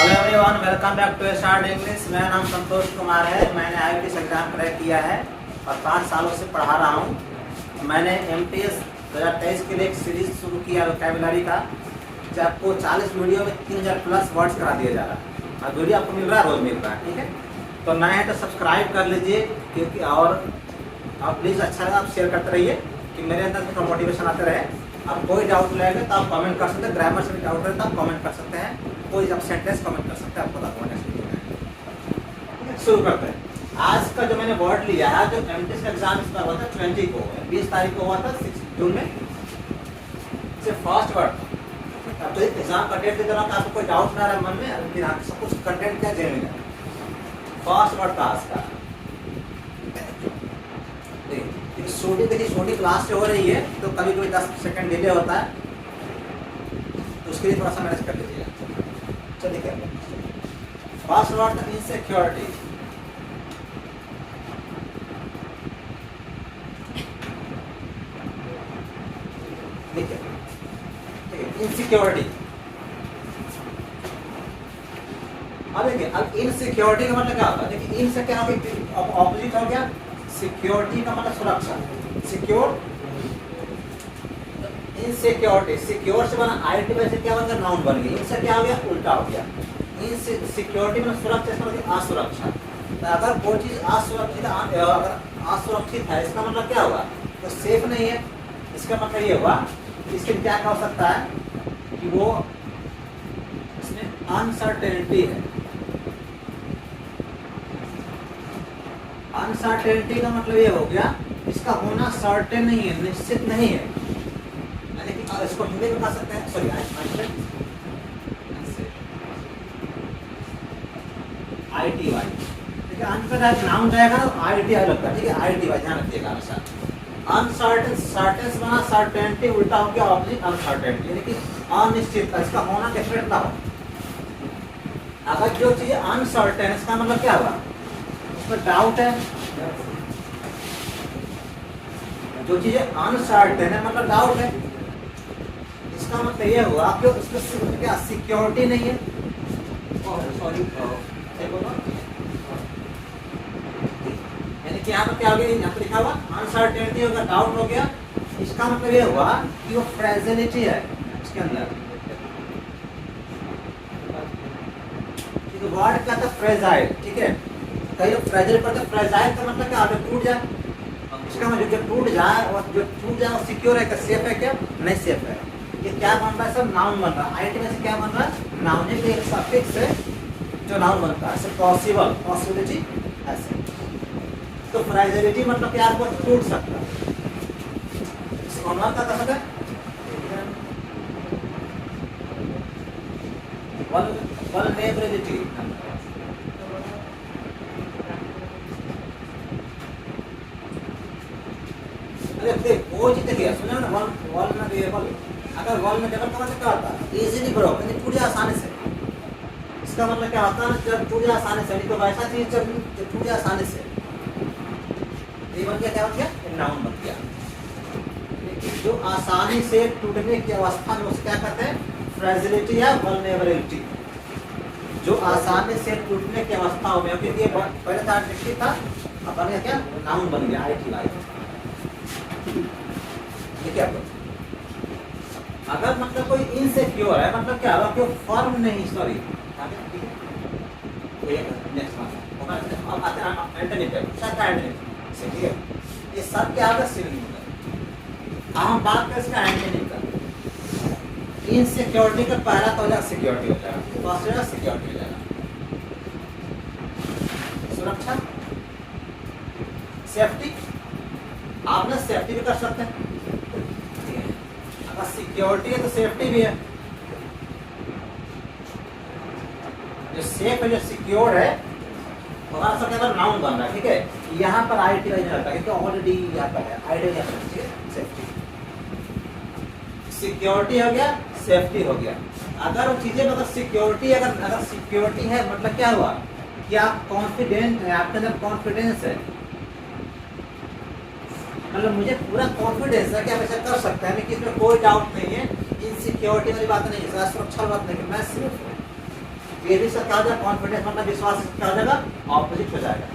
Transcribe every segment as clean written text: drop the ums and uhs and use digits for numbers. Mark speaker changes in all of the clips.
Speaker 1: Hello everyone, welcome back to Start English. मेरा नाम संतोष कुमार है। मैंने IELTS एग्जाम क्रैक किया है और 5 सालों से पढ़ा रहा हूँ। मैंने MTS 2023 के लिए एक सीरीज शुरू किया वोकैबुलरी का, जो आपको 40 वीडियो में 3000 प्लस वर्ड्स करा दिया जा रहा है और वीडियो आपको मिल रहा है, रोज मिल रहा है। ठीक है, तो नए हैं तो सब्सक्राइब कर लीजिए, क्योंकि और आप प्लीज़ अच्छा आप शेयर करते रहिए कि मेरे अंदर थोड़ा मोटिवेशन आते रहे। आप कोई डाउट लगेगा तो आप कमेंट कर सकते हैं, ग्रामर से भी डाउट है तो आप कमेंट कर सकते हैं, कोई आप सेंटेंस कमेंट कर सकते हैं, आपको बता दूंगा नेक्स्ट वीडियो में। शुरू करते हैं। आज का जो मैंने वर्ड लिया है, जो MTS का एग्जाम इसका हुआ था 20 को, 20 तारीख को हुआ था, 6 जून में। फर्स्ट वर्ड अब तो एग्जाम का डेट दे रहा हूँ, आपको कोई डाउट ना रहा मन में, फिर आप सब कुछ कंटेंट क्या जेन्युइन है। फर्स्ट वर्ड था आज का, शूटिंग देखिए, शूटिंग क्लास से हो रही है तो कभी कोई 10 सेकंड डिले होता है, तो उसके लिए थोड़ा सा मैनेज कर लीजिएगा। चलिए क्या फर्स्ट वर्ड था इनसिक्योरिटी। ठीक है, इनसिक्योरिटी। अब देखिए, अब इनसिक्योरिटी का मतलब क्या होता है? देखिए, इन से क्या हो, ऑपोजिट हो गया। सिक्योरिटी का मतलब सुरक्षा, सिक्योर। इनसिक्योरिटी, सिक्योर से बना आईटी में से क्या बन गया, नाउन बन गया। इनसे क्या हो गया, उल्टा हो गया। इनसिक्योरिटी में सुरक्षा, इसका मतलब असुरक्षा। तो अगर कोई चीज असुरक्षित, अगर असुरक्षित है, इसका मतलब क्या होगा, तो सेफ नहीं है। इसका मतलब ये हुआ, इसके क्या हो सकता है कि वो इसमें अनसर्टेनिटी है। अनसर्टेनिटी का मतलब ये हो गया, इसका होना सर्टेन नहीं है, निश्चित नहीं है। यानी कि इसको हिंदी में कह सकते हैं, सॉरी ITY। ठीक है, आंसर नाउन जाएगा ना, ITY लगता है। ठीक है, ITY ध्यान रखिएगा हमेशा। अनसर्टेन, सर्टेन बना सर्टेनिटी, उल्टा हो गया ऑपोजिट अनसर्टेनिटी, यानी कि अनिश्चित, इसका होना डेफिनेट ना हो। अगर जो चीज अनसर्टेन, इसका मतलब क्या हुआ, उसमें डाउट है। जो चीजें अनसर्टेन है मतलब डाउट है, इसका मतलब ये हुआ कि उसमें क्या सिक्योरिटी नहीं है। सॉरी, यानी कि यहाँ पर क्या हो गया, यहाँ पर लिखा हुआ अनसर्टेनिटी हो गया, डाउट हो गया। इसका मतलब ये हुआ कि वो फ्रेजिलिटी है इसके अंदर। वर्ड क्या था, फ्रेजाइल। ठीक है, कई लोग फ्रेजाइल पढ़ते हैं। फ्रेजाइल का मतलब क्या, टूट जाए। इसका मतलब जो टूट जाए, और जो टूट जाए वो सिक्योर है क्या, सेफ है क्या, नहीं सेफ है। ये क्या बन रहा है, सब नाउन बन रहा है। आईटी में से क्या बन रहा है, नाउन है, एक सफिक्स है जो नाउन बनता है। पॉसिबल, पॉसिबिलिटी ऐसे। तो फ्रेजाइलिटी मतलब क्या, वो टूट सकता है। ऑनर का मतलब है वल्नरेबिलिटी। वो चीज देखिए, सुना ना, वल्नरेबल। अगर वल्नरेबल का मतलब क्या होता है, इजीली ब्रोक, यानी टूट जाए आसानी से। इसका मतलब क्या होता है, जब टूट जाए आसानी से, यानी तो वैसा चीज जब टूट जाए आसानी से, ये बन गया, क्या बन गया, नाउन बन गया। लेकिन जो आसानी से टूटने की अवस्था में उसे क्या कहते हैं, फ्रेजिलिटी या वल्नरेबिलिटी। जो आसानी से टूटने की अवस्था में, क्योंकि ये पहले था एडजेक्टिव था, अब बन गया क्या, नाउन बन गया, ITY। ठीक है, अगर मतलब कोई इनसिक्योर है, मतलब क्या होगा कि वो फर्म नहीं, सॉरी नेक्स्ट अब आते हैं एंटोनिम पे, सब का एंटोनिम। ठीक है, ये सब क्या होगा, सिनोनिम का। हम बात करें इसका एंटोनिम का। इनसिक्योरिटी का पहला तो हो जाएगा सिक्योरिटी हो जाएगा, दूसरा सिक्योरिटी हो जाएगा। सुरक्षा, सेफ्टी, आप ना सेफ्टी भी कर सकते हैं। अगर सिक्योरिटी है तो सेफ्टी भी है। जो सेफ है, जो सिक्योर है, वहां सब क्या नाउन बन रहा है। ठीक है, यहाँ पर ITY नहीं रहता, क्योंकि ऑलरेडी यहाँ पर है ITY, यहाँ पर सेफ्टी। सिक्योरिटी हो गया, सेफ्टी हो गया। अगर वो चीजें, मतलब सिक्योरिटी, अगर सिक्योरिटी है मतलब क्या हुआ कि आप कॉन्फिडेंट है, आपके अंदर कॉन्फिडेंस है, मतलब मुझे पूरा कॉन्फिडेंस है कि आप ऐसा कर सकते हैं, लेकिन इसमें कोई डाउट नहीं है। इनसिक्योरिटी वाली बात नहीं है, सुरक्षा वाली बात नहीं है। मैं सिर्फ ये भी क्या हो जाएगा, कॉन्फिडेंस मतलब विश्वास क्या हो जाएगा, ऑपोजिट हो जाएगा।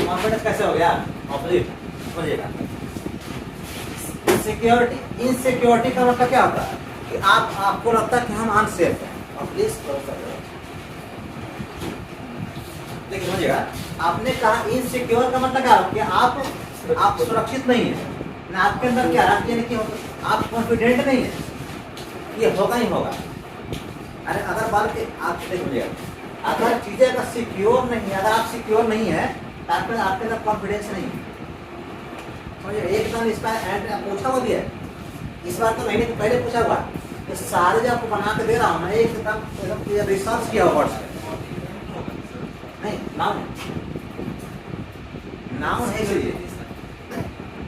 Speaker 1: कॉन्फिडेंस कैसे हो गया, ऑपोजिट, समझिएगा। सिक्योरिटी, इनसिक्योरिटी का मतलब क्या होता है कि आपको लगता है कि हम अनसेफ हैं। और प्लीज देखिए समझिएगा, आपने कहा इनसिक्योर का मतलब क्या है कि आप सुरक्षित नहीं है ना, आपके अंदर क्या है कि आप कॉन्फिडेंट नहीं है, ये होगा ही होगा। अरे अगर बात के आप देखिएगा, अगर चीजें अगर सिक्योर नहीं है, अगर आप सिक्योर नहीं है तो आपके अंदर कॉन्फिडेंस नहीं है। समझिए, एकदम इसका एंड पूछा हुआ भी है, इस बार तो मैंने तो पहले पूछा हुआ, ये सारे जो आपको बना के दे रहा हूँ मैं, एकदम रिसर्च किया हुआ वर्ड्स नहीं, नाउन है ये,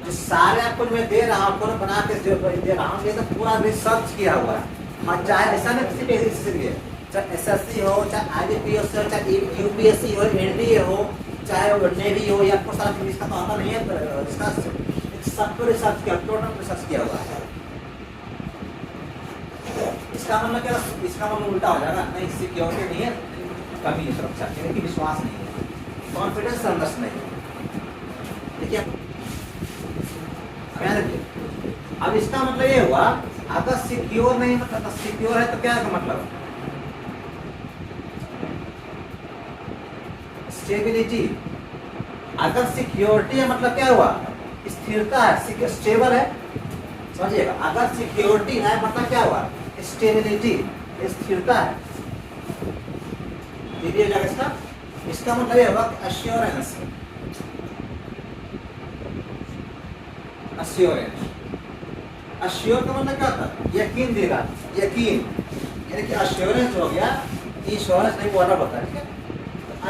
Speaker 1: जो सारे आपको मैं दे रहा हूँ, आपको बना के जो दे रहा हूँ, ये तो पूरा रिसर्च किया हुआ है। और चाहे ऐसा नहीं किसी बेसिस से लिए, चाहे एसएससी हो, चाहे आईबीपीएस हो, चाहे यूपीएससी हो, एनडीए हो, चाहे वो नेवी हो, या आपको सारा इंग्लिश का तो आता नहीं है, इसका सबको रिसर्च किया, टोटल रिसर्च किया हुआ है। इसका मतलब क्या, इसका मतलब उल्टा हो जाएगा, नहीं सिक्योरिटी नहीं है, कमी है सुरक्षा, यानी कि विश्वास नहीं है, कॉन्फिडेंस अंदर नहीं है। देखिए अब इसका मतलब ये हुआ, अगर सिक्योर नहीं मतलब सिक्योर है तो क्या है मतलब स्टेबिलिटी। अगर सिक्योरिटी है मतलब क्या हुआ, स्थिरता है, स्टेबल है। समझिएगा, अगर सिक्योरिटी है मतलब क्या हुआ, स्टेबिलिटी, स्थिरता है। इसका मतलब ये होगा अश्योरेंस, अश्योरेंस, अश्योर का मतलब क्या होता है, यकीन देगा, यकीन, यानी कि अश्योरेंस हो गया, इंश्योरेंस नहीं बोलना पड़ता है, ठीक है।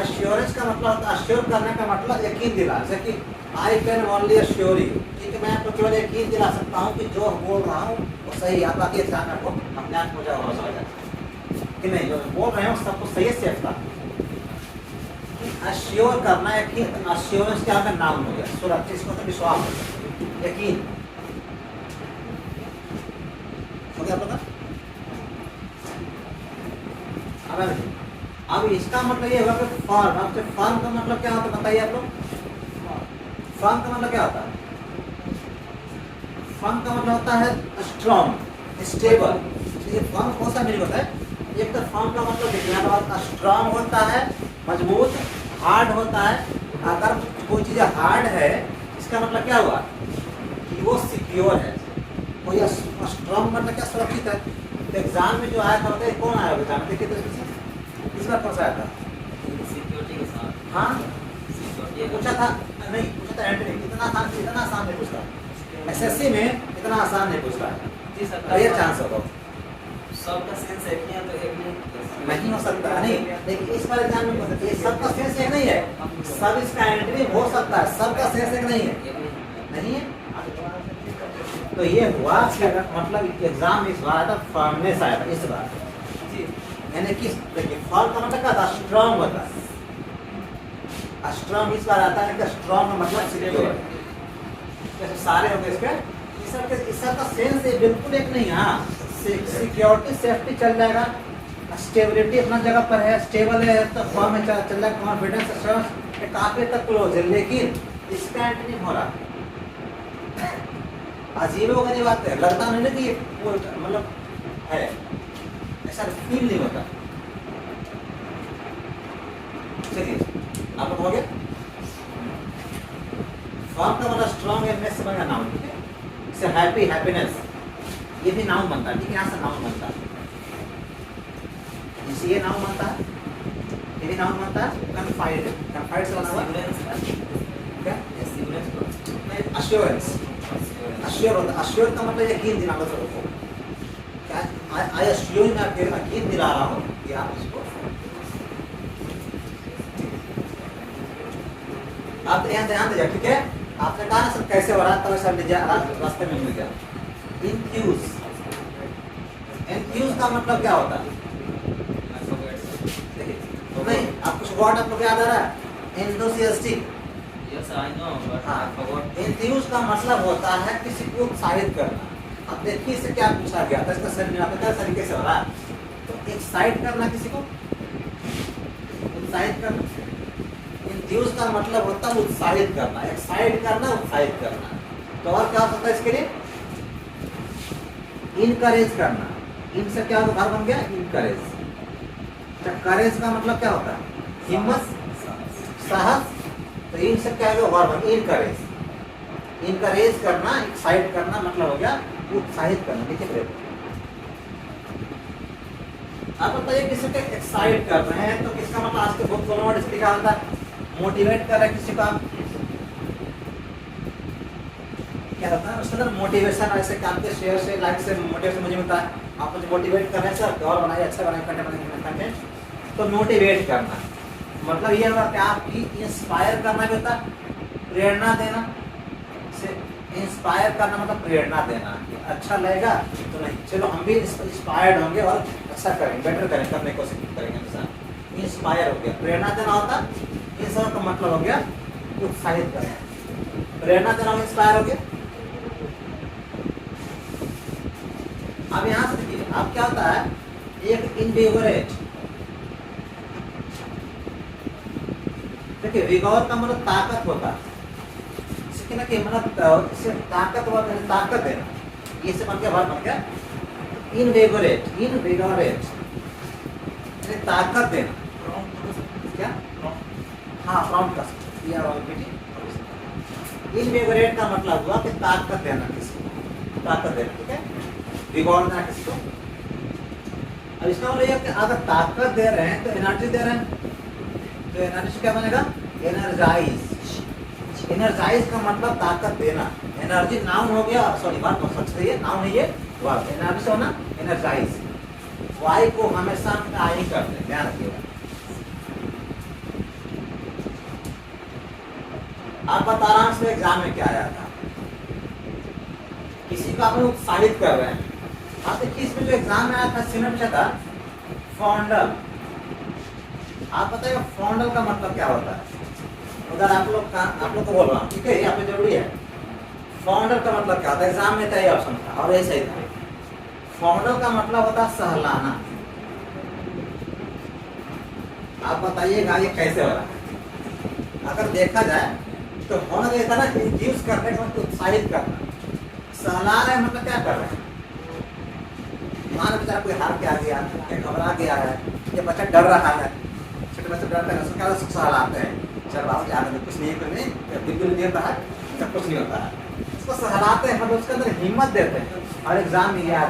Speaker 1: अश्योरेंस का मतलब होता है, अश्योर करने का मतलब यकीन दिला, जैसे कि I can only assure you, ठीक है, मैं आपको केवल यकीन दिला सकता हूँ कि जो बोल रहा हूँ वो सही है, बाकी ध्यान रखो, अपने आप हो जाएगा, हो जाएगा कि नहीं, जो बोल रहे हो सबको सही से रखता। अश्योर करना है कि अश्योरेंस क्या होगा, नाम हो गया, सुरक्षित, इसको तो विश्वास होगा, यकीन हो गया पता। अब इसका मतलब ये होगा कि फर्म, अब से फर्म का मतलब क्या होता है बताइए आप लोग, फर्म का मतलब क्या होता है, फर्म का मतलब होता है स्ट्रॉन्ग, स्टेबल। ये फर्म कौन सा मीनिंग होता है, एक तो फर्म का मतलब देखिए, स्ट्रॉन्ग होता है, मजबूत, हार्ड होता है। अगर कोई चीज़ हार्ड है, इसका मतलब क्या हुआ कि वो सिक्योर है, कोई स्ट्रॉन्ग मतलब क्या, सुरक्षित है। तो एग्जाम में जो आया था बताइए कौन आया होगा एग्जाम, देखिए तो इस बार कौन सा आया था,
Speaker 2: सिक्योरिटी के साथ,
Speaker 1: हाँ
Speaker 2: सिक्योरिटी
Speaker 1: पूछा था, नहीं पूछा था एंट्री, इतना आसान नहीं पूछता, एसएससी में इतना आसान नहीं पूछता है,
Speaker 2: जी सर,
Speaker 1: तो ये चांस होगा,
Speaker 2: सबका सेंस एक नहीं है तो एक
Speaker 1: नहीं हो सकता, नहीं देखिए इस बार एग्जाम में ये सबका सेंस एक नहीं है, सब इसका एंट्री हो सकता है, सबका सेंस एक नहीं है, नहीं है। तो ये हुआ कि मतलब एग्जाम इस बार आया था, फर्मनेस आया था इस बार, यानी कि देखिए फर्म का मतलब क्या था, स्ट्रॉन्ग होता है, स्ट्रॉन्ग इस बार आता है कि स्ट्रॉन्ग का मतलब सिक्योर, जैसे सारे हो गए इसके, इस सब का सेंस बिल्कुल एक नहीं है। हाँ, सिक्योरिटी सेफ्टी चल जाएगा, स्टेबिलिटी अपना जगह पर है, स्टेबल है तो फॉर्म में चल रहा है, कॉन्फिडेंस एश्योरेंस काफी तक क्लोज है, लेकिन इसका एंट्री नहीं हो रहा। अजीब होगा ये बात है, लगता नहीं ना कि ये मतलब है, ऐसा फील नहीं होता। चलिए आप लोग हो गए, फॉर्म का मतलब स्ट्रॉन्ग एमनेस से बना नाउन, ठीक है, इससे हैप्पी, हैप्पीनेस, ये भी नाउन बनता है, ठीक है, यहाँ से नाउन बनता है, ये नाउन बनता है, ये भी नाउन बनता है। कन्फाइड, कन्फाइड से बना हुआ क्या, अश्योरेंस, अश्योर होता है, अश्योर का मतलब यकीन दिलाना सबको, क्या आई अश्योर में आपके यकीन दिला रहा हूँ कि आप इसको, आप यहाँ ध्यान दीजिए, ठीक है, आपने कहा ना सब कैसे हो रहा है, तब सब रास्ते में मिल गया। इन्फ्यूज, इन्फ्यूज का मतलब क्या होता है, तो नहीं आप कुछ वर्ड आपको याद आ रहा है, enthusiastic,
Speaker 2: yes I know but I forgot.
Speaker 1: Enthusiast का मतलब होता है किसी को उत्साहित करना, अब देखिए इससे क्या पूछा गया था, इसका सही नहीं आता तरीके से हो रहा है। तो एक्साइट करना किसी को, उत्साहित करना, इंड्यूस का मतलब होता है उत्साहित करना, एक्साइट करना, उत्साहित करना। तो और क्या हो सकता है इसके लिए, इनकरेज करना। इनसे क्या होगा, बन गया इनकरेज। करेज का मतलब क्या होता है, हिम्मत, साहस। तो इनसे क्या होगा, वर्ब इनकरेज। इनकरेज करना, एक्साइट करना मतलब हो गया उत्साहित करना। देखिए आप बताइए किसी को एक्साइट कर रहे हैं तो किसका मतलब आज के बहुत कॉमन वर्ड इसलिए क्या होता है, मोटिवेट कर रहे हैं किसी को आप, क्या होता है उसके अंदर मोटिवेशन। ऐसे कि आपके शेयर से, लाइक से मोटिवेशन मुझे मिलता है, आप मुझे मोटिवेट कर रहे हैं सर और बनाइए, अच्छा बनाइए कंटेंट। तो मोटिवेट करना मतलब ये होगा कि आपकी इंस्पायर करना भी होता है, प्रेरणा देना। इंस्पायर करना मतलब प्रेरणा देना, अच्छा लगेगा तो नहीं, चलो हम भी इंस्पायर्ड होंगे और अच्छा करेंगे, बेटर करेंगे, करने की कोशिश करेंगे हमेशा। इंस्पायर हो गया, प्रेरणा देना होता, इन सब का मतलब हो गया उत्साहित करना, प्रेरणा देना इंस्पायर हो गया। अब यहाँ से देखिए अब क्या होता है, एक इनविगोरेट। देखिए विगोर का मतलब ताकत होता है, कि मतलब इससे ताकतवर, ताकत है, ये से बन गया वर्ब बन गया इनविगोरेट। इनविगोरेट ताकत देना, क्या हाँ प्रॉम्प्ट का इनविगोरेट का मतलब हुआ कि ताकत देना किसी को, ताकत देना, ठीक है, विगोर देना किसी को। अब इसका मतलब यह कि अगर ताकत दे रहे हैं तो एनर्जी दे रहे हैं, तो एनर्जी क्या बनेगा, एनर्जाइज। एनर्जाइज का मतलब ताकत देना, एनर्जी नाउन हो गया, सॉरी वर्ब सच है, नाउन है ये, वर्ब एनर्जी से होना एनर्जाइज। वाई को हमेशा आई करते हैं, ध्यान रखिएगा। आप बता रहा हूं एग्जाम में क्या आया था, किसी को आप उत्साहित कर रहे हैं। आप देखिए इसमें जो एग्जाम में आया था सिनोनिम था फॉन्डल। आप बताइए फॉन्डल का मतलब क्या होता है, अगर आप लोग को बोल रहा हूँ, ठीक है, यहाँ पे जरूरी है। फाउंडर का मतलब क्या होता है, एग्जाम में था ये ऑप्शन था और ऐसा ही था। फाउंडर का मतलब होता है सहलाना। आप बताइएगा ये कैसे हो रहा है, अगर देखा जाए तो होना चाहिए था ना, इंड्यूस करने का मतलब उत्साहित करना। सहला रहे मतलब क्या कर रहे हैं, मान बेचारा कोई हार के आ गया, घबरा गया है, ये बच्चा डर रहा है, छोटे बच्चे डरते हैं, उसको क्या सहलाते हैं, चल बाबू यार कुछ नहीं करने, बिल्कुल नहीं होता है, सब कुछ नहीं होता है, उसको सहलाते हैं, मतलब उसके अंदर हिम्मत देते हैं। और एग्जाम में याद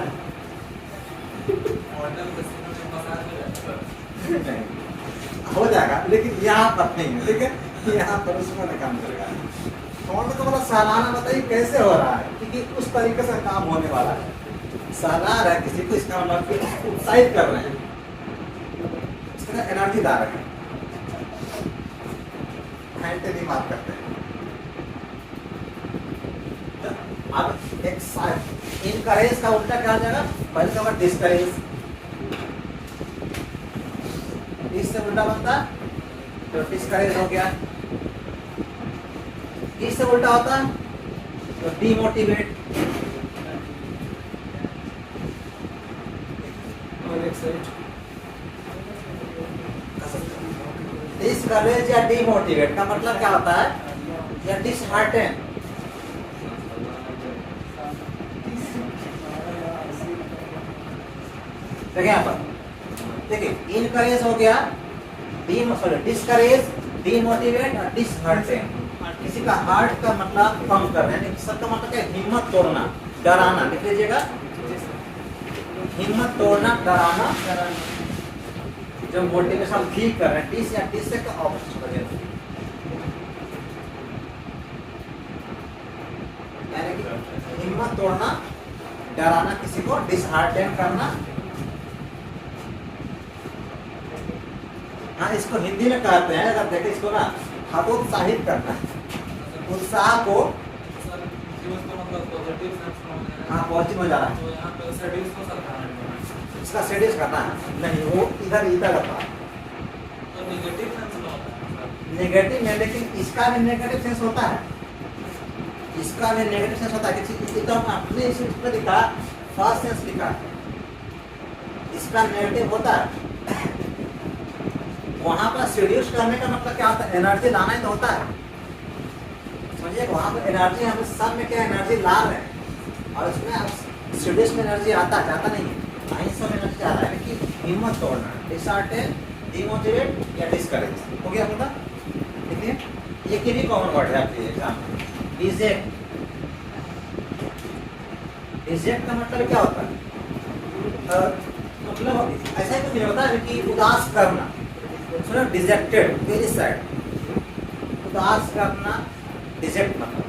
Speaker 1: हो जाएगा, लेकिन यहाँ पर नहीं है, ठीक है, यहाँ पर उसमें नहीं काम करेगा। कौन को मतलब सहलाना बताइए कैसे हो रहा है, क्योंकि उस तरीके से काम होने वाला है। सहला रहा है किसी को, इसका मतलब उत्साहित कर रहे हैं, इसका एनर्जी ला रहे हैं, नहीं बात करते हैं। अब एक इनकरेज का उल्टा क्या हो जाएगा, पहले का डिस्करेज, इससे उल्टा बनता तो डिस्करेज हो गया, इससे उल्टा होता तो डीमोटिवेट। डिस्करेज या डीमोटिवेट का मतलब क्या होता है, या डिसहार्टन। देखिए यहाँ पर, देखिए इनकरेज हो गया, डिस्करेज, डीमोटिवेट और डिसहार्टन। किसी का हार्ट का मतलब कम कर रहे हैं, सबका मतलब क्या, हिम्मत तोड़ना, डराना। लिख लीजिएगा, हिम्मत तोड़ना, डराना। जब मोटिवेशन ठीक कर रहे हैं, डिस या डिस का ऑपोजिट वजह, यानी कि हिम्मत तोड़ना, डराना किसी को, डिसहार्टन करना। हाँ, इसको हिंदी में कहते हैं, अगर देखें इसको ना, हतोत्साहित करना, उत्साह को, हाँ पॉजिटिव हो जा रहा है, इसका सेडिस करना है, नहीं वो इधर इधर था, नेगेटिव में, लेकिन इसका भी नेगेटिव सेंस होता है, इसका भी नेगेटिव सेंस होता है कि तो अपने इसमें लिखा फर्स्ट सेंस लिखा है, इसका नेगेटिव होता है। वहां पर सीड्यूस करने का मतलब क्या होता है, एनर्जी लाना ही तो होता है, समझिए। वहां पर एनर्जी हम सब में क्या एनर्जी ला रहे हैं, और उसमें अब सीड्यूस में एनर्जी आता जाता नहीं है, वहीं सब एनर्जी आ रहा है कि हिम्मत तोड़ना, डिसहार्टेन, डिमोटिवेट या डिस्करेज। हो गया मुद्दा। देखिए ये की भी कॉमन वर्ड है आपके एग्जाम में, रिजेक्ट। रिजेक्ट का मतलब क्या होता है, मतलब ऐसा ही कुछ होता है कि उदास करना, सुनो, डिजेक्टेड, वेरी सैड, उदास करना, डिजेक्ट मतलब।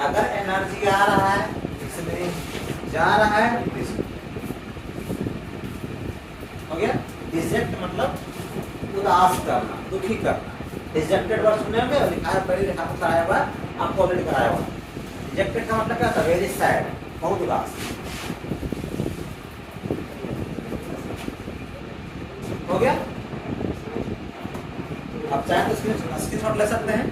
Speaker 1: अगर एनर्जी आ रहा है इसलिए जा रहा है, हो गया। डिजेक्ट मतलब उदास करना, दुखी करना। डिजेक्टेड वर्ड सुने होंगे, लिखा है पहले, लिखा तो कराया हुआ, आपको ऑलरेडी कराया हुआ। डिजेक्टेड का मतलब क्या था, वेरी सैड, बहुत उदास। हो गया। अब चाहे तो स्क्रीनशॉट ले सकते हैं,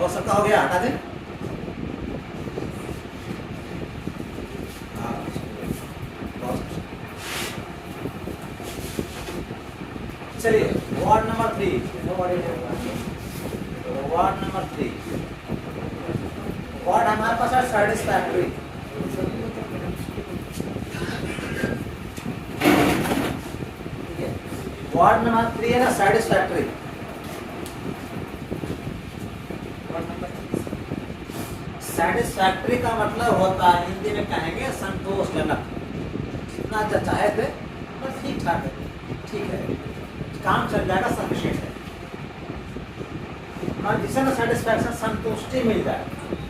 Speaker 1: हो सकता, हो गया, हटा दें। चलिए ward number 3, ward number 3, ward हमारे पास है सैटिस्फैक्टरी। वार्ड नंबर 3 है ना, सैटिस्फैक्टरी। सैटिस्फैक्टरी का मतलब होता है, हिंदी में कहेंगे संतोषजनक, जितना चाहे थे बस ठीक ठाक है, ठीक है, काम चल जाएगा, सफिशिएंट है। और जिसे ना सेटिस्फैक्शन, संतुष्टि मिल जाए,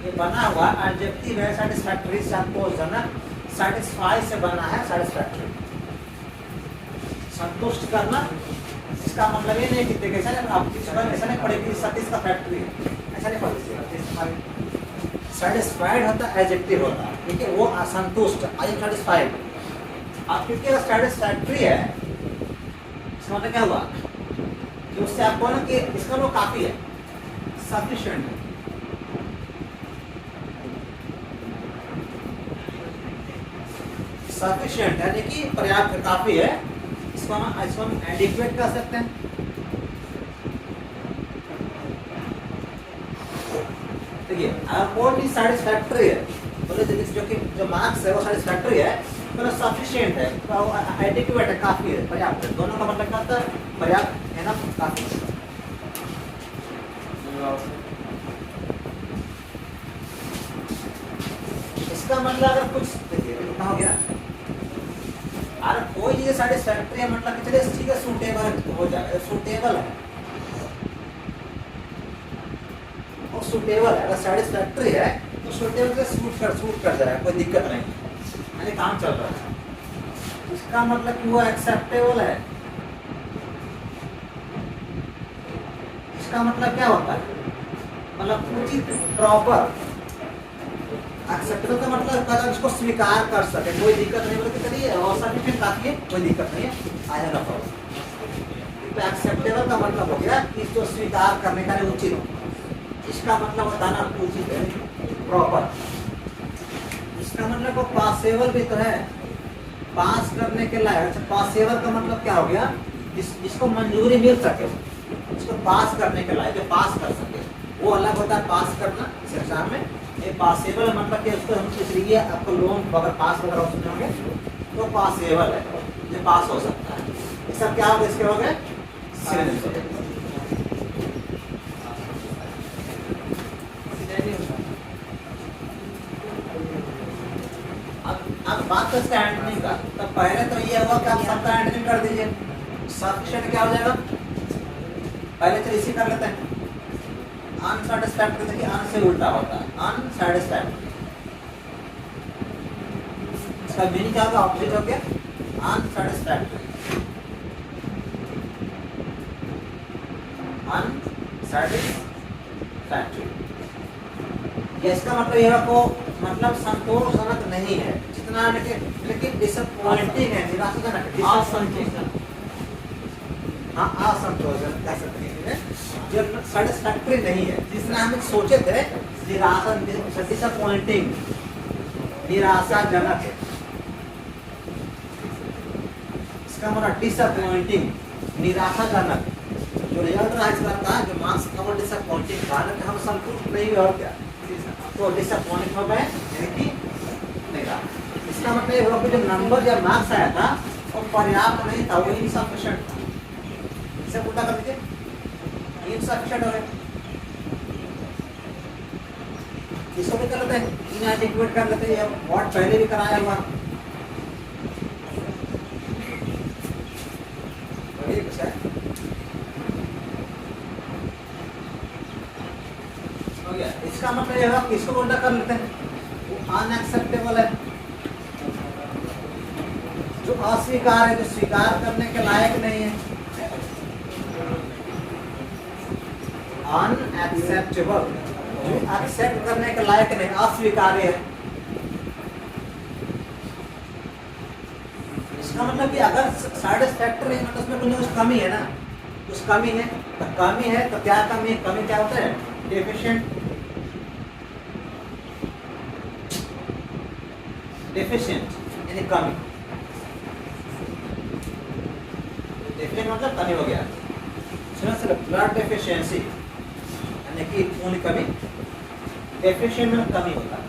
Speaker 1: ये बना हुआ एडजेक्टिव है सेटिस्फैक्टरी, संतोषजनक, सेटिस्फाई से बना है सेटिस्फैक्टरी, संतुष्ट करना। इसका मतलब ये नहीं कि देखिए आप ऐसा नहीं पढ़े कि सतीश का फैक्ट्री है, ऐसा नहीं पढ़े। सेटिस्फाइड होता है, एडजेक्टिव होता है, ठीक है, वो असंतुष्ट, आई एम सेटिस्फाइड। आप क्योंकि सेटिस्फैक्टरी है, इसका मतलब क्या हुआ कि उससे आपको ना कि इसका वो काफी है, सफिशिएंट है। सफिशिएंट यानी कि पर्याप्त, काफी है, इसको हम एडिक्वेट कर सकते हैं। देखिए अगर कोई भी सेटिस्फैक्टरी है, बोले जो मार्क्स है वो सेटिस्फैक्टरी है, तो सफिशिएंट है, तो एडिक्वेट है, काफी है, पर्याप्त है, दोनों का मतलब क्या होता है, पर्याप्त है ना, काफी। इसका मतलब अगर कुछ देखिए कितना हो गया, अगर कोई चीज सेटिस्फैक्टरी है मतलब कि चलिए ठीक है, सूटेबल हो जाएगा, सूटेबल है, वो सूटेबल है, अगर सेटिस्फैक्टरी है तो सूटेबल से सूट कर जाएगा, कोई दिक्कत नहीं, यानी काम चल रहा है। इसका मतलब कि वो एक्सेप्टेबल है। इसका मतलब क्या होता है, मतलब उचित, प्रॉपर। एक्सेप्टेबल का मतलब अगर इसको स्वीकार कर सके, कोई दिक्कत नहीं, बोले चलिए और सर्टिफिकेट काफी है, कोई दिक्कत नहीं है, आ जाएगा प्रॉब्लम। तो एक्सेप्टेबल का मतलब हो गया कि इसको स्वीकार करने का उचित हो। इसका मतलब होता है ना उचित है, प्रॉपर। इसका मतलब वो पासेबल भी तो है, पास करने के लायक। अच्छा, पासेबल का मतलब क्या हो गया, जिसको मंजूरी मिल सके, इसको पास करने के लायक, जो पास कर सके, वो अलग होता है पास करना इस एग्जाम में। ये पासेबल मतलब कि उसको हम इसलिए आपको लोन अगर पास वगैरह सुने होंगे तो पासेबल है, जो पास हो सकता है। ये सब क्या होगा, इसके हो गए सिनोनिम्स। अब बात तो इसका एंटोनिम का, तो पहले तो ये हुआ कि आप सबका एंटोनिम कर दीजिए। सफिशिएंट क्या हो जाएगा, पहले तो इसी कर लेते हैं। अनसैटिस्फैक्टरी देखिए अन से उल्टा होता है, अनसैटिस्फैक्टरी। इसका मीनिंग क्या होगा, ऑपोजिट हो गया, अनसैटिस्फैक्टरी। अनसैटिस्फैक्टरी, इसका मतलब यह को मतलब संतोषजनक नहीं है, जितना लेकिन डिसअपॉइंटिंग है, निराशाजनक, हाँ असंतोषजनक कह सकते हैं, जो सेटिस्फैक्ट्री नहीं है, जिसने हम सोचे थे निराशा, डिसअपॉइंटिंग, निराशाजनक है, इसका मतलब डिसअपॉइंटिंग, निराशाजनक, जो रिजल्ट रहा इसका था, जो मार्क्स का वो डिसअपॉइंटिंग था, कि हम संतुष्ट नहीं हुए और क्या, तो डिसअपॉइंट हो गए, यानी कि नहीं रहा। इसका मतलब ये हुआ कि जो नंबर या मार्क्स आया था वो पर्याप्त नहीं था, वो इनसफिशिएंट था। इसे उल्टा कर दीजिए, इनसफिशिएंट हो गए, इसको भी कर लेते हैं, इनएडिक्वेट कर लेते हैं, व्हाट पहले भी कराया हुआ, ये कुछ है हो गया। इसका मतलब ये हुआ कि इसको उल्टा कर लेते हैं, वो अनएक्सेप्टेबल है, जो अस्वीकार है, जो स्वीकार करने के लायक नहीं है, अनएक्सेप्टेबल, जो एक्सेप्ट करने के लायक नहीं, अस्वीकार्य है। इसका मतलब कि अगर सैटिस्फैक्टरी है मतलब उसमें कुछ कमी है ना, कुछ कमी है, तो कमी है तो क्या कमी है, कमी क्या होता है, डेफिशिएंट, डेफिशिएंट यानी कमी, डेफिशिएंट मतलब कमी हो गया, ब्लड डेफिशिएंसी यानी कि खून की कमी, डेफिशिएंट में कमी होता है,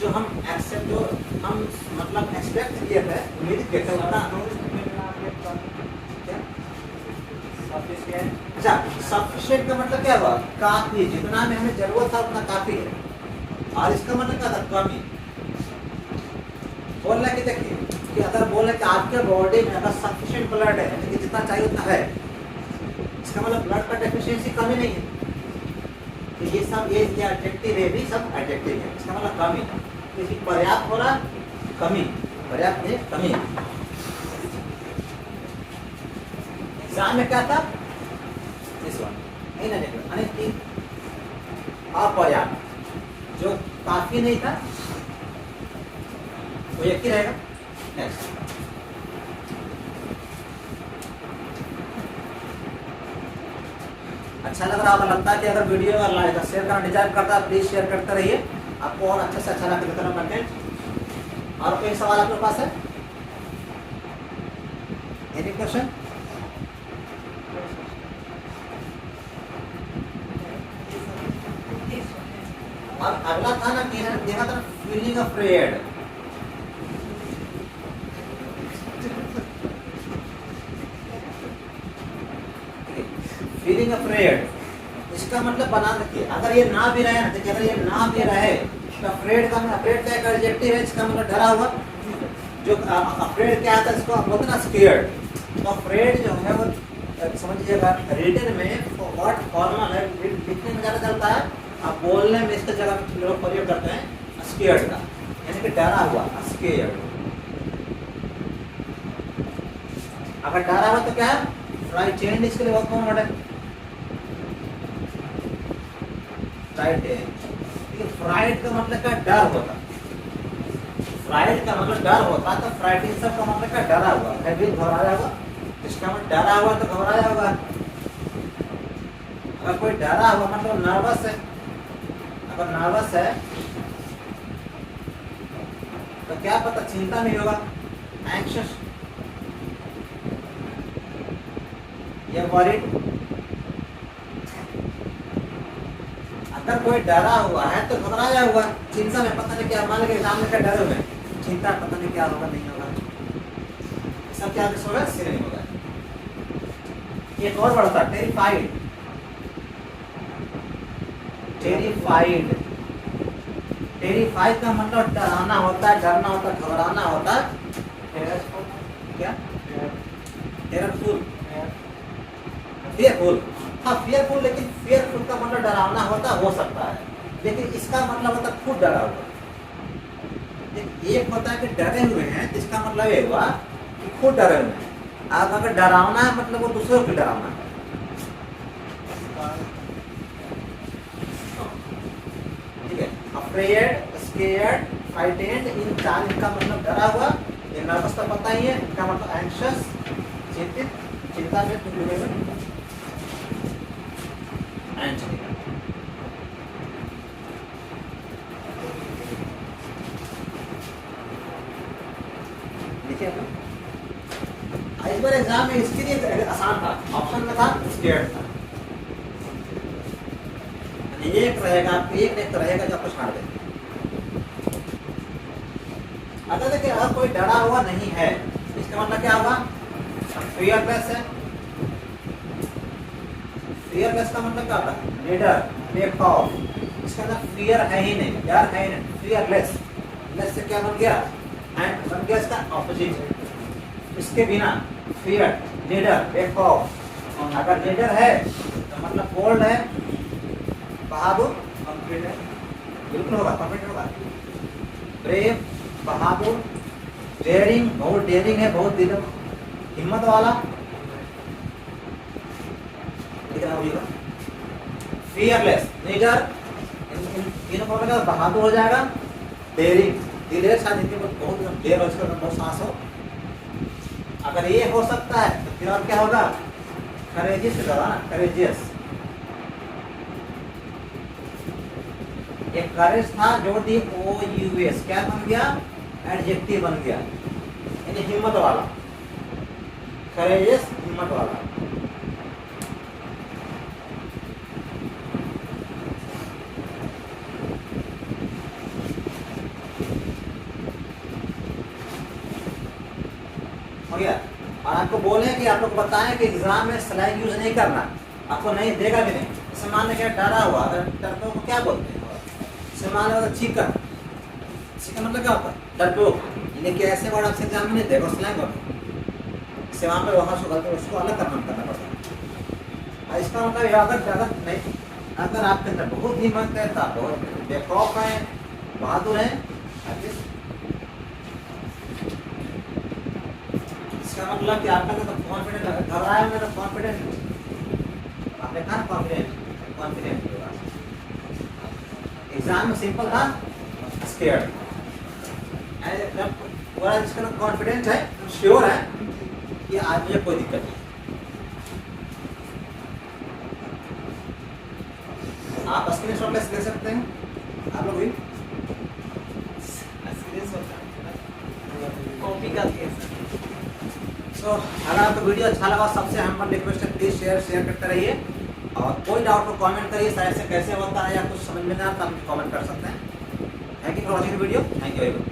Speaker 1: जो हम एक्सेप्ट, जो हम मतलब एक्सपेक्ट किए थे, उम्मीद किए थे उतना, अच्छा सफिशिएंट का मतलब क्या हुआ, काफी, जितना में हमें जरूरत था उतना काफी है, और इसका मतलब क्या था, कमी। बोल रहा है कि देखिए कि अगर बोले कि आपके बॉडी में अगर सफिशिएंट ब्लड है, यानी कि जितना चाहिए उतना है, इसका मतलब ब्लड का डेफिशिएंसी कमी नहीं है, तो ये सब ये एडजेक्टिव है, भी सब एडजेक्टिव है, इसका मतलब कमी, किसी पर्याप्त हो रहा, कमी, पर्याप्त नहीं, कमी। एग्जाम में क्या था, इस वन कि अपर्याप्त, जो काफी नहीं था वो एक ही रहेगा। नेक्स्ट, अच्छा लग रहा होगा, लगता है कि अगर वीडियो अगर लाइक शेयर करना डिजाइन करता है, प्लीज शेयर करते रहिए, आपको और अच्छे से अच्छा लगता है कंटेंट। और कोई सवाल आपके पास है, एनी क्वेश्चन? और अगला था ना कि देखा था फीलिंग अफ्रेड, फीलिंग अफ्रेड, इसका मतलब बना रखिए, अगर ये ना भी रहे ना, देखिए अगर ये ना भी रहे तो अफ्रेड का, अफ्रेड का एक एडजेक्टिव है, इसका मतलब डरा हुआ, जो अफ्रेड क्या आता है, इसको आप बोलते हैं ना स्केयर्ड, तो अफ्रेड जो है वो समझिएगा रिटन में व्हाट फॉर्मल है, लिखने में ज़्यादा चलता है, आप बोलने में इसका जगह लोग प्रयोग करते हैं स्केयर्ड का, यानी कि डरा हुआ, स्केयर्ड। अगर डरा हुआ तो क्या है, फ्राइटेंड, इसके लिए बहुत कौन वर्ड है, फ्राइटेंड। फ्राइट का मतलब क्या, डर होता, फ्राइट का मतलब डर होता, तो फ्राइटिंग सब का मतलब क्या, डरा हुआ, घबराया हुआ, इसका मतलब डरा हुआ तो घबराया हुआ। अगर कोई डरा हुआ मतलब नर्वस है, अगर नर्वस है तो क्या पता चिंता नहीं होगा, एंग्शियस या वरीड। अगर कोई डरा हुआ है तो घबराया हुआ, चिंता में पता नहीं क्या, मान लीजिए एग्जाम में क्या डरे हुए, चिंता पता नहीं क्या होगा, नहीं होगा, सब क्या होगा, सिर नहीं होगा। एक और बढ़ता, टेरिफाइड, टेरिफाइड, टेरिफाइड का मतलब डराना होता है, डरना होता है, घबराना होता है, क्या, टेररफुल, फेयरफुल, हाँ फेयरफुल, लेकिन फेयरफुल का मतलब डरावना होता हो सकता है, लेकिन इसका मतलब होता है खुद डरा हुआ। एक होता है कि डरे हुए हैं, इसका मतलब ये हुआ कि खुद डरे हुए हैं, अब अगर डरावना है मतलब वो दूसरों को डरावना है। ठीक है, अफ्रेड, स्केयर्ड, फ्राइटेंड, इन चार इनका मतलब डरा हुआ, ये नर्वस तो पता ही है, इनका मतलब एंग्शियस, चिंता में तुम डूबेगा एंड चलेगा। देखिए इस बार एग्जाम में इसके लिए आसान था, ऑप्शन में था स्केयर्ड था। एक रहेगा आपको, एक रहेगा जो आपको छाड़ दे। अगर देखिए अगर कोई डरा हुआ नहीं है, इसका मतलब क्या होगा? फियरलेस है। फियरलेस का मतलब क्या होता है? Leader, back off. इसका अंदर फियर है ही नहीं, डर है ही नहीं, फियरलेस। लेस से क्या बन गया? एंड बन गया इसका ऑपोजिट। इसके बिना फियर, लीडर, बेक ऑफ। अगर लीडर है तो मतलब बोल्ड है, बहादुर, कॉन्फिडेंट, बिल्कुल होगा, कॉन्फिडेंट होगा। ब्रेव, बहादुर, डेयरिंग, बहुत डेयरिंग है, बहुत दिल हिम्मत वाला, फियरलेस, लीडर, इन तीनों को लगा बहादुर हो जाएगा। डेयरिंग, दिलेर शायद इनके बहुत देर हो, इसके बहुत सांस हो। अगर ये हो सकता है तो फिर और क्या होगा? करेजियस होगा ना, करेजियस। एक करेज था, जोड़ दी OUS, क्या बन गया? एडजेक्टिव बन गया, यानी हिम्मत वाला। करेजियस, हिम्मत वाला। हो गया। और आपको बोले कि आप लोग बताएं कि एग्जाम में स्लैंग यूज नहीं करना, आपको नहीं देगा भी नहीं। जैसे मान लो क्या डरा हुआ, अगर डरपोक को क्या बोलते हैं? जैसे मान लो चिकन, चिकन मतलब क्या होता है? डरपोक। यानी कि ऐसे वर्ड आपसे एग्जाम में नहीं देगा, स्लैंग वर्ड से वहाँ पे वहाँ से गलत, उसको अलग करना पड़ता है। इसका मतलब अगर नहीं, अगर आपके अंदर बहुत हिम्मत है, तो बहुत बेखौफ है, बहादुर है, इसका मतलब कि आपका तो कॉन्फिडेंट, घबराए होंगे तो कॉन्फिडेंट, आपने कहा ना कॉन्फिडेंट, कॉन्फिडेंट होगा। एग्जाम में सिंपल था स्केयर्ड, जब पूरा जिसका कॉन्फिडेंट है, श्योर है कि आज मुझे कोई दिक्कत नहीं। आप स्क्रीनशॉट ले सकते हैं, आप लोग भी
Speaker 2: कॉपी का केस।
Speaker 1: तो अगर आपको वीडियो अच्छा लगा, सबसे हम्बल रिक्वेस्ट है प्लीज शेयर करते रहिए। और कोई डाउट हो कमेंट करिए, शायद से कैसे होता है या कुछ समझ में ना आता, आप कमेंट कर सकते हैं। Thank you for watching video, thank you.